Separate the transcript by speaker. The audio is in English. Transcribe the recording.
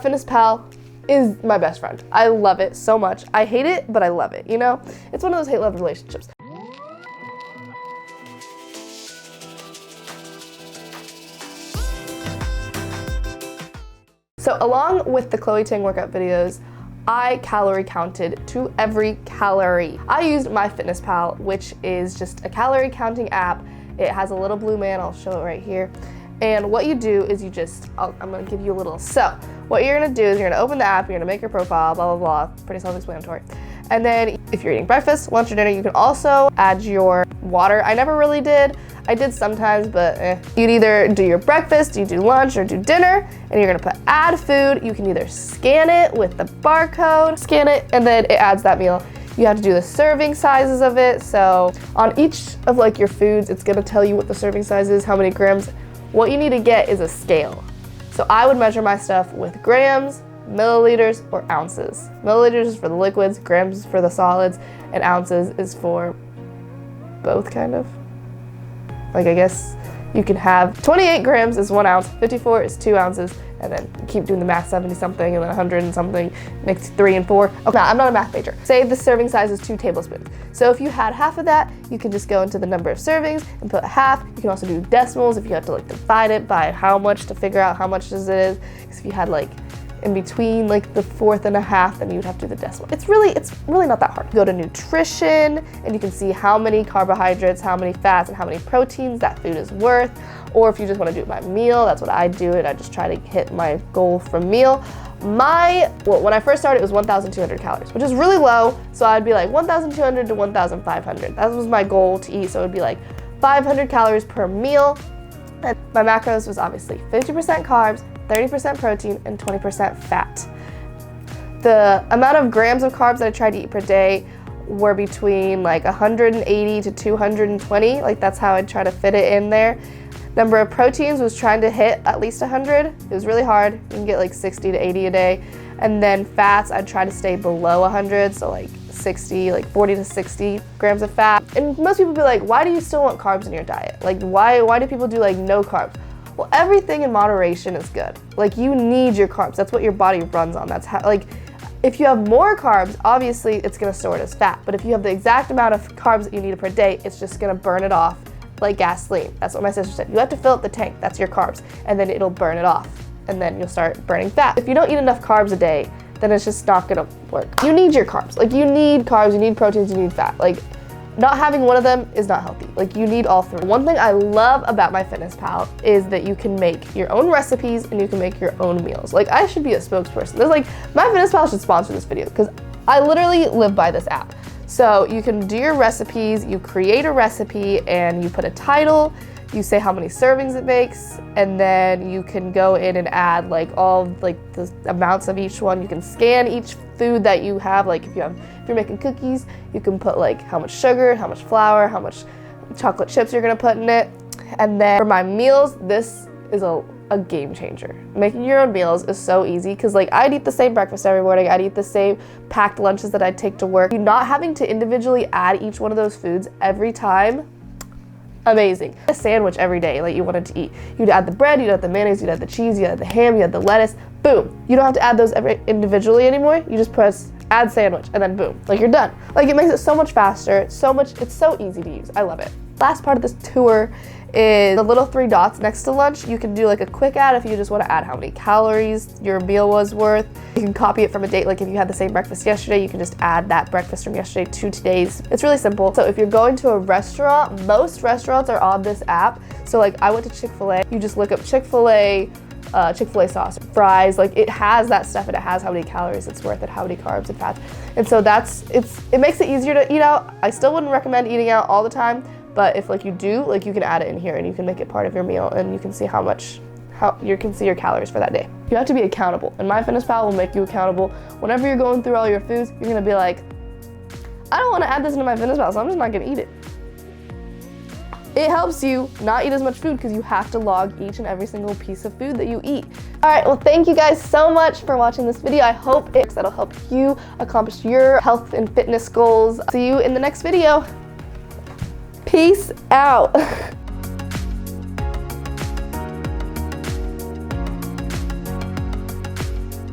Speaker 1: MyFitnessPal is my best friend. I love it so much. I hate it, but I love it, you know? It's one of those hate-love relationships. So along with the Chloe Ting workout videos, I calorie counted to every calorie. I used MyFitnessPal, which is just a calorie counting app. It has a little blue man, I'll show it right here. And what you do is you just, I'm gonna give you a little. So what you're gonna do is you're gonna open the app, you're gonna make your profile, blah, blah, blah, pretty self-explanatory. And then if you're eating breakfast, lunch, or dinner, you can also add your water. I never really did. I did sometimes, but You'd either do your breakfast, you do lunch, or do dinner, and you're gonna put add food. You can either scan it with the barcode, scan it, and then it adds that meal. You have to do the serving sizes of it. So on each of like your foods, it's gonna tell you what the serving size is, how many grams. What you need to get is a scale. So I would measure my stuff with grams, milliliters, or ounces. Milliliters is for the liquids, grams is for the solids, and ounces is for both, kind of. Like, I guess you can have 28 grams is 1 ounce, 54 is 2 ounces, and then keep doing the math, 70 something, and then 100 and something makes 3 and 4. Okay, I'm not a math major. Say the serving size is 2 tablespoons. So if you had half of that, you can just go into the number of servings and put half. You can also do decimals if you have to like divide it by how much to figure out how much this is. Because if you had like in between like the 1/4 and a half, then you'd have to do the decimal. It's really not that hard. Go to nutrition and you can see how many carbohydrates, how many fats, and how many proteins that food is worth. Or if you just want to do it by meal, that's what I do it. I just try to hit my goal from meal. When I first started, it was 1,200 calories, which is really low. So I'd be like 1,200 to 1,500. That was my goal to eat. So it would be like 500 calories per meal. And my macros was obviously 50% carbs, 30% protein, and 20% fat. The amount of grams of carbs that I tried to eat per day were between like 180 to 220. Like, that's how I'd try to fit it in there. Number of proteins was trying to hit at least 100. It was really hard. You can get like 60 to 80 a day. And then fats, I'd try to stay below 100, so like 60, like 40 to 60 grams of fat. And most people be like, why do you still want carbs in your diet? Like, why do people do like no carbs? Well, everything in moderation is good. Like, you need your carbs. That's what your body runs on. That's how, like, if you have more carbs, obviously it's gonna store it as fat. But if you have the exact amount of carbs that you need per day, it's just gonna burn it off like gasoline. That's what my sister said. You have to fill up the tank, that's your carbs, and then it'll burn it off. And then you'll start burning fat. If you don't eat enough carbs a day, then it's just not gonna work. You need your carbs. Like, you need carbs, you need proteins, you need fat. Like, not having one of them is not healthy. Like, you need all three. One thing I love about MyFitnessPal is that you can make your own recipes and you can make your own meals. Like, I should be a spokesperson. There's like, MyFitnessPal should sponsor this video because I literally live by this app. So you can do your recipes, you create a recipe and you put a title, you say how many servings it makes, and then you can go in and add like all like the amounts of each one. You can scan each food that you have. Like, if you're making cookies, you can put like how much sugar, how much flour, how much chocolate chips you're gonna put in it. And then for my meals, this is a game changer. Making your own meals is so easy because like I'd eat the same breakfast every morning, I'd eat the same packed lunches that I'd take to work. Not having to individually add each one of those foods every time, amazing. A sandwich every day like you wanted to eat. You'd add the bread, you'd add the mayonnaise, you'd add the cheese, you'd add the ham, you'd add the lettuce, boom. You don't have to add those individually anymore. You just press add sandwich and then boom, like you're done. Like, it makes it so much faster. It's so easy to use. I love it. Last part of this tour is the little 3 dots next to lunch. You can do like a quick add if you just want to add how many calories your meal was worth. You can copy it from a date. Like, if you had the same breakfast yesterday, you can just add that breakfast from yesterday to today's. It's really simple. So if you're going to a restaurant, most restaurants are on this app. So like, I went to Chick-fil-A. You just look up Chick-fil-A sauce, fries, like it has that stuff and it has how many calories it's worth and how many carbs and fats. And so it makes it easier to eat out. I still wouldn't recommend eating out all the time, but if like you do, like you can add it in here and you can make it part of your meal and you can see how you can see your calories for that day. You have to be accountable, and MyFitnessPal will make you accountable. Whenever you're going through all your foods, you're gonna be like, I don't want to add this into MyFitnessPal, so I'm just not gonna eat it. It helps you not eat as much food because you have to log each and every single piece of food that you eat. All right, well, thank you guys so much for watching this video. I hope that'll help you accomplish your health and fitness goals. See you in the next video. Peace out.